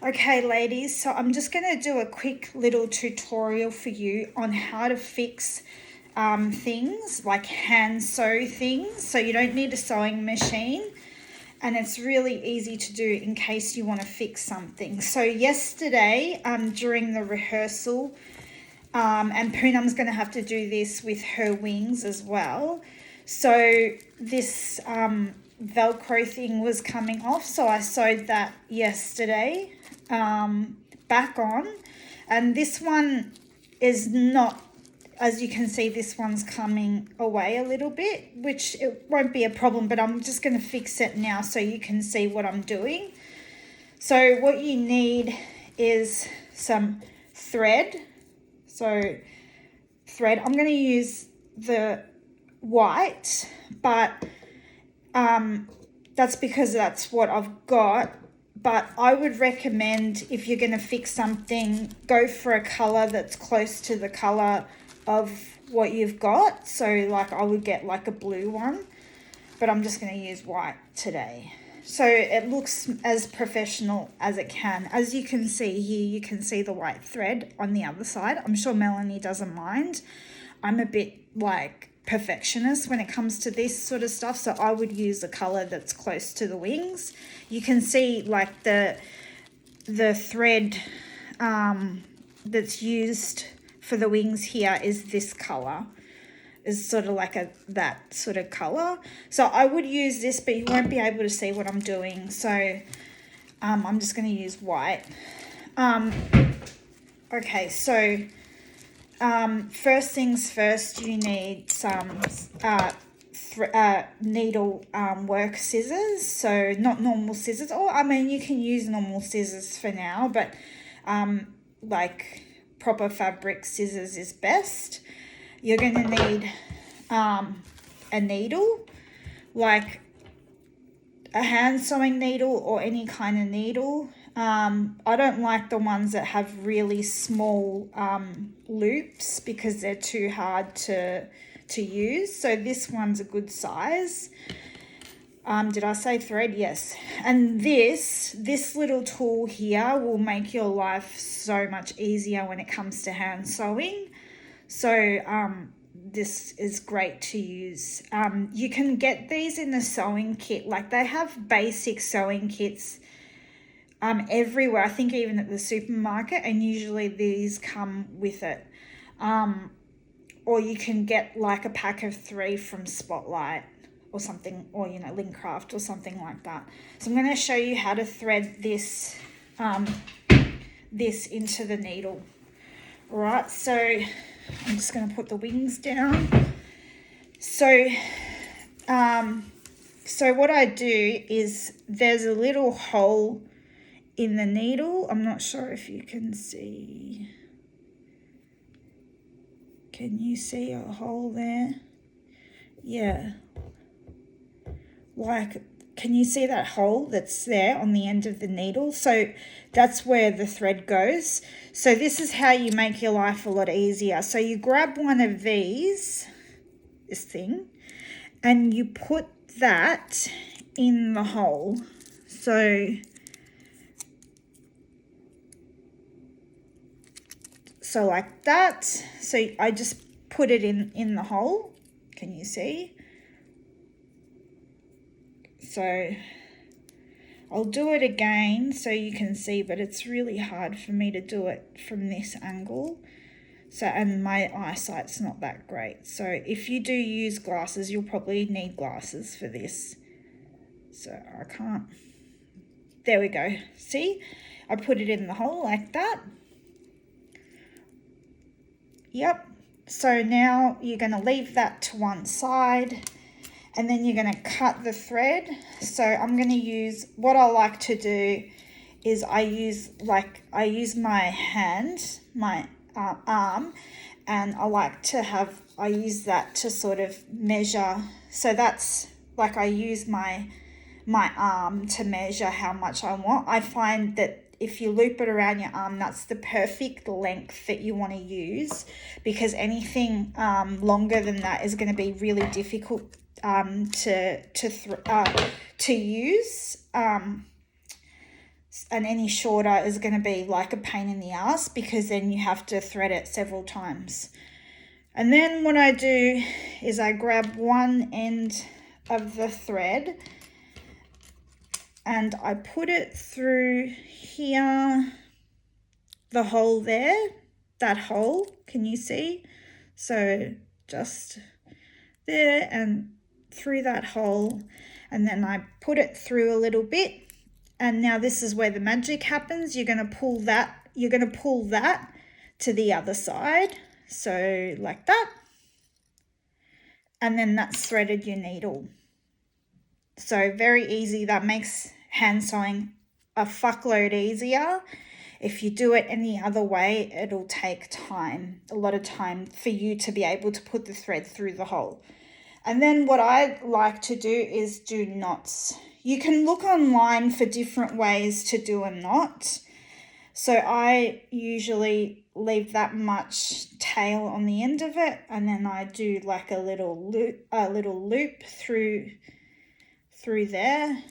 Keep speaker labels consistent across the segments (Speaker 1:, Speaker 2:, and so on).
Speaker 1: Okay, ladies, so I'm just going to do a quick little tutorial for you on how to fix things like hand sew things. So you don't need a sewing machine, and it's really easy to do in case you want to fix something. So yesterday during the rehearsal, and Poonam's going to have to do this with her wings as well. So this Velcro thing was coming off, so I sewed that yesterday back on, and this one is not, as you can see, this one's coming away a little bit, which it won't be a problem, but I'm just going to fix it now so you can see what I'm doing. So what you need is some thread. So thread, I'm going to use the white, but that's because that's what I've got. But I would recommend, if you're going to fix something, go for a color that's close to the color of what you've got. So like I would get like a blue one, but I'm just going to use white today. So it looks as professional as it can. As you can see here, you can see the white thread on the other side. I'm sure Melanie doesn't mind. I'm a bit like perfectionist when it comes to this sort of stuff, so I would use a color that's close to the wings. You can see like the thread that's used for the wings here is this color, is sort of like that sort of color. So I would use this, but you won't be able to see what I'm doing, so I'm just going to use white. Okay, so first things first, you need some needle work scissors. So not normal scissors, or I mean you can use normal scissors for now, but like proper fabric scissors is best. You're going to need a needle, like a hand sewing needle or any kind of needle. I don't like the ones that have really small loops because they're too hard to use. So this one's a good size. Did I say thread? Yes. And this little tool here will make your life so much easier when it comes to hand sewing. So this is great to use. You can get these in the sewing kit. Like they have basic sewing kits everywhere, I think even at the supermarket, and usually these come with it. Or you can get like a pack of 3 from Spotlight or something, or Lincraft or something like that. So I'm going to show you how to thread this this into the needle. All right, so I'm just going to put the wings down. So so what I do is there's a little hole in the needle. I'm not sure if you can see. Can you see a hole there? Yeah. Like, can you see that hole that's there on the end of the needle? So that's where the thread goes. So this is how you make your life a lot easier. So you grab one of these, this thing, and you put that in the hole. So like that. So I just put it in the hole. Can you see? So I'll do it again so you can see, but it's really hard for me to do it from this angle. So, and my eyesight's not that great. So if you do use glasses, you'll probably need glasses for this. So I can't. There we go. See? I put it in the hole like that. Yep. So now you're going to leave that to one side, and then you're going to cut the thread. So I'm going to use, what I like to do is I use my hand, my arm, and I use that to sort of measure. So that's like I use my arm to measure how much I want. I find that if you loop it around your arm, that's the perfect length that you want to use, because anything longer than that is going to be really difficult to use. and any shorter is going to be like a pain in the ass, because then you have to thread it several times. And then what I do is I grab one end of the thread and I put it through here, the hole there, that hole, can you see? So just there and through that hole, and then I put it through a little bit. And now this is where the magic happens. You're going to pull that to the other side, so like that, and then that's threaded your needle. So very easy. That makes hand sewing a fuckload easier. If you do it any other way, it'll take time, a lot of time, for you to be able to put the thread through the hole. And then what I like to do is do knots. You can look online for different ways to do a knot. So I usually leave that much tail on the end of it, and then I do like a little loop through there.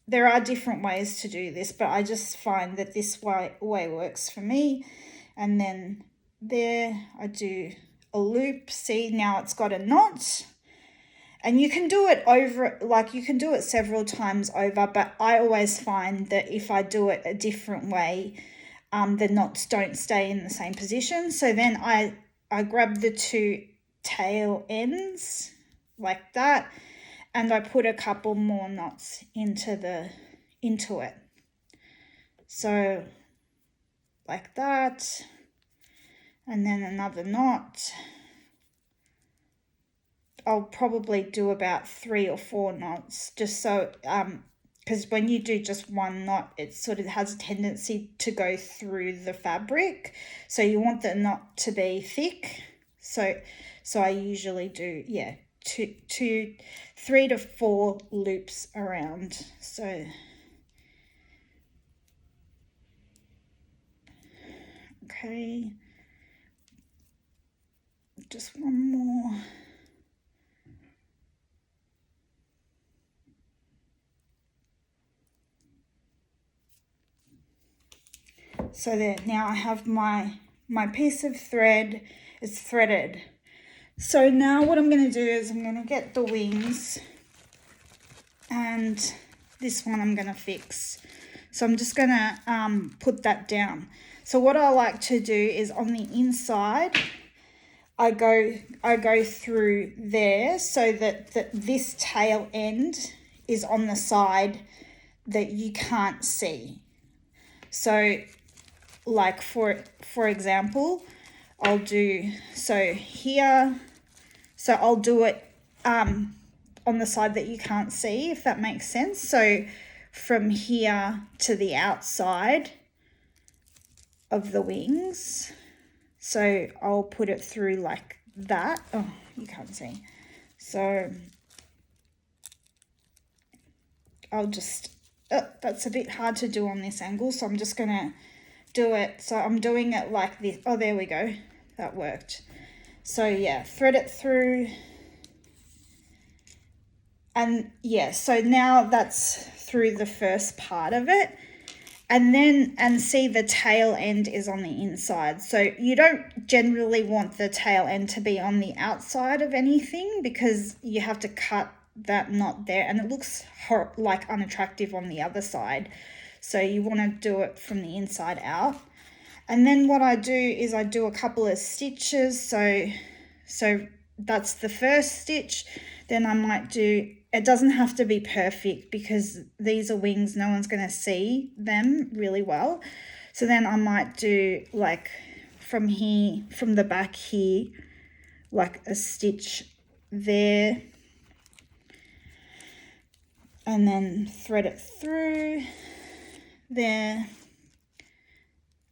Speaker 1: There are different ways to do this, but I just find that this way works for me. And then there I do a loop. See, now it's got a knot. And you can do it over, like you can do it several times over, but I always find that if I do it a different way, the knots don't stay in the same position. So then I grab the two tail ends like that, and I put a couple more knots into it. So like that, and then another knot. I'll probably do about 3 or 4 knots, just so because when you do just one knot, it sort of has a tendency to go through the fabric, so you want the knot to be thick. So I usually do 3 to 4 loops around. So okay, just one more. So there, now I have my piece of thread. It's threaded. So now what I'm going to do is I'm going to get the wings, and this one I'm going to fix. So I'm just going to put that down. So what I like to do is on the inside, I go through there so that this tail end is on the side that you can't see. So like for example, I'll do so here. So I'll do it on the side that you can't see, if that makes sense. So from here to the outside of the wings. So I'll put it through like that. Oh, you can't see. So I'll just, that's a bit hard to do on this angle. So I'm just going to do it. So I'm doing it like this. Oh, there we go. That worked. So yeah, thread it through. And yeah, so now that's through the first part of it. And see the tail end is on the inside. So you don't generally want the tail end to be on the outside of anything, because you have to cut that knot there and it looks like unattractive on the other side. So you want to do it from the inside out. And then what I do is I do a couple of stitches. So that's the first stitch. Then I might do, it doesn't have to be perfect because these are wings, no one's going to see them really well. So then I might do like from here, from the back here, like a stitch there, and then thread it through there.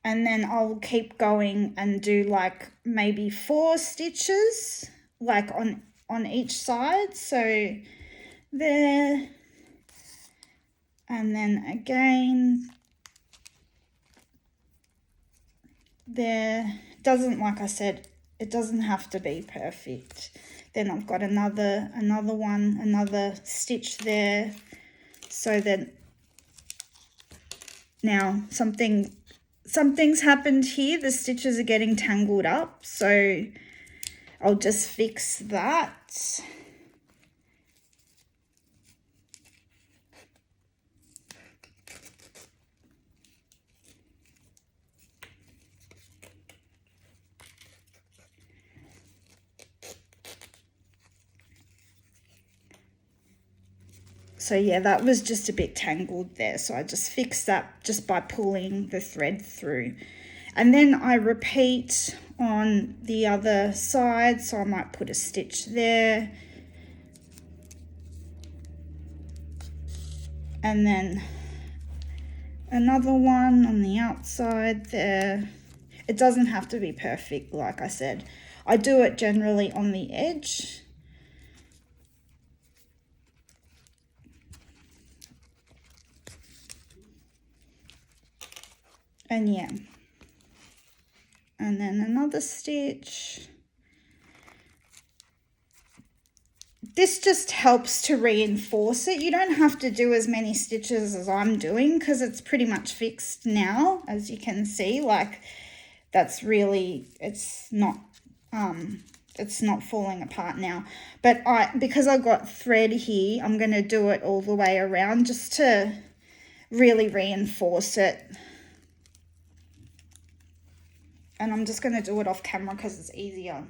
Speaker 1: And then I'll keep going and do like maybe 4 stitches like on each side. So there, and then again there. Doesn't, like I said, it doesn't have to be perfect. Then I've got another stitch there. So then Now, something's happened here. The stitches are getting tangled up, so I'll just fix that. So yeah, that was just a bit tangled there. So I just fixed that just by pulling the thread through. And then I repeat on the other side. So I might put a stitch there. And then another one on the outside there. It doesn't have to be perfect, like I said. I do it generally on the edge. And yeah. And then another stitch. This just helps to reinforce it. You don't have to do as many stitches as I'm doing because it's pretty much fixed now, as you can see. Like, that's really, it's not falling apart now. But because I got thread here, I'm going to do it all the way around just to really reinforce it. And I'm just going to do it off camera because it's easier.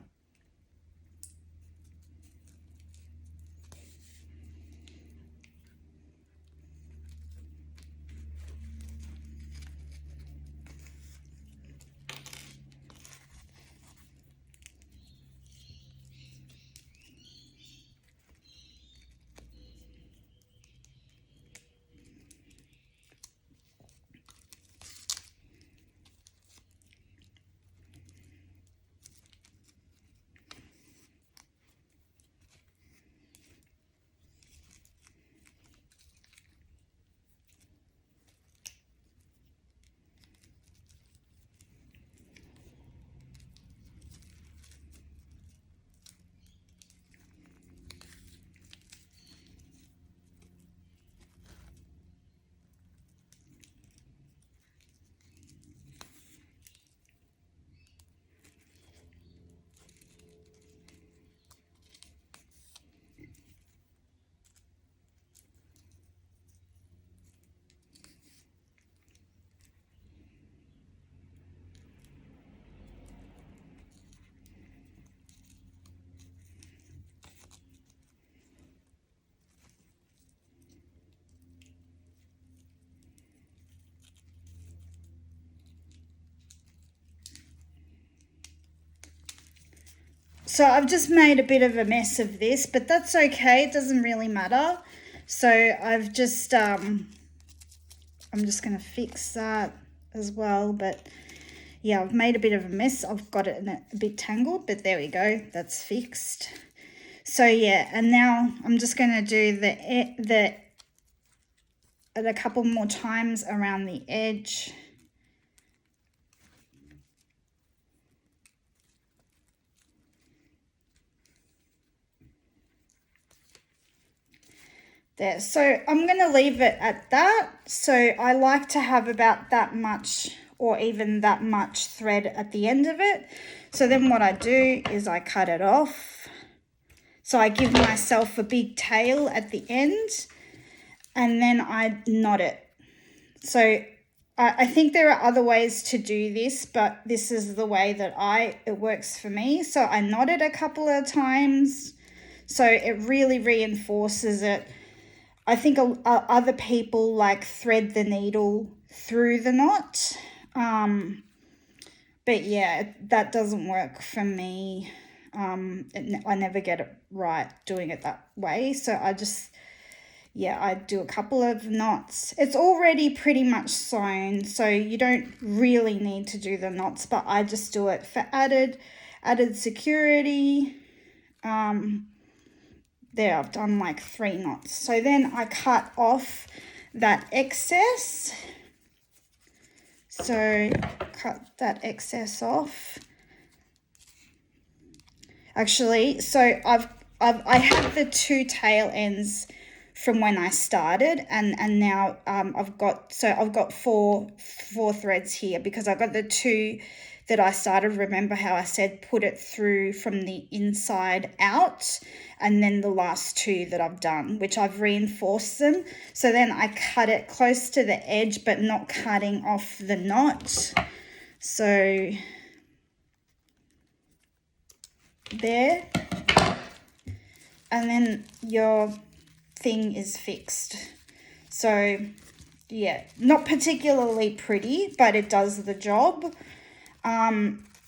Speaker 1: So I've just made a bit of a mess of this, but that's okay. It doesn't really matter. So I've just, I'm just going to fix that as well. But yeah, I've made a bit of a mess. I've got it in a bit tangled, but there we go. That's fixed. So yeah, and now I'm just going to do a couple more times around the edge. There. So I'm going to leave it at that. So I like to have about that much or even that much thread at the end of it. So then what I do is I cut it off. So I give myself a big tail at the end and then I knot it. So I think there are other ways to do this, but this is the way that it works for me. So I knot it a couple of times. So it really reinforces it. I think other people like thread the needle through the knot. But yeah, that doesn't work for me. I never get it right doing it that way. So I do a couple of knots. It's already pretty much sewn, so you don't really need to do the knots, but I just do it for added security. There, I've done like 3 knots. So then I cut off that excess. So cut that excess off. Actually, so I have the 2 tail ends from when I started, and now I've got four threads here, because I got the two that I started. Remember how I said put it through from the inside out, and then the last two that I've done, which I've reinforced them. So then I cut it close to the edge, but not cutting off the knot. So there, and then your thing is fixed. So yeah, not particularly pretty, but it does the job.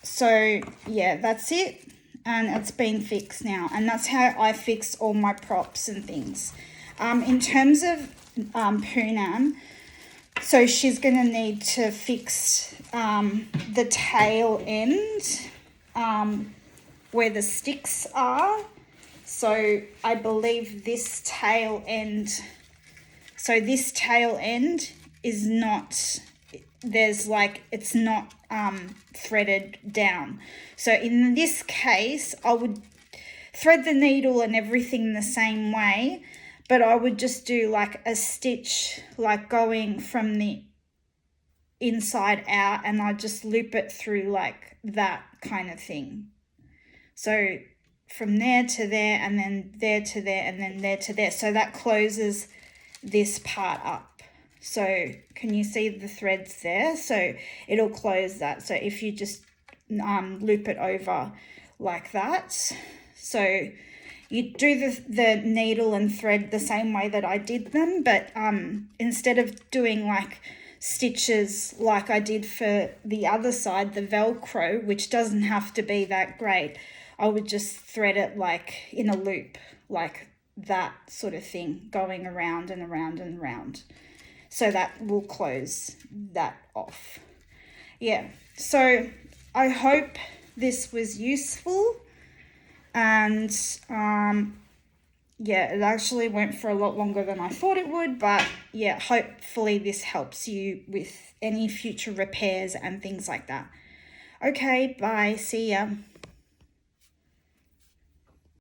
Speaker 1: So yeah, that's it, and it's been fixed now, and that's how I fix all my props and things. In terms of Poonam, so she's gonna need to fix the tail end where the sticks are. So I believe this tail end, is not, there's like, it's not threaded down. So in this case, I would thread the needle and everything the same way, but I would just do like a stitch, like going from the inside out, and I just loop it through like that kind of thing. So from there to there, and then there to there, and then there to there. So that closes this part up. So can you see the threads there? So it'll close that. So if you just loop it over like that. So you do the needle and thread the same way that I did them, but instead of doing like stitches like I did for the other side, the Velcro, which doesn't have to be that great, I would just thread it like in a loop, like that sort of thing, going around and around and around. So that will close that off. Yeah, so I hope this was useful, and yeah, it actually went for a lot longer than I thought it would, but yeah, hopefully this helps you with any future repairs and things like that. Okay, bye, see ya.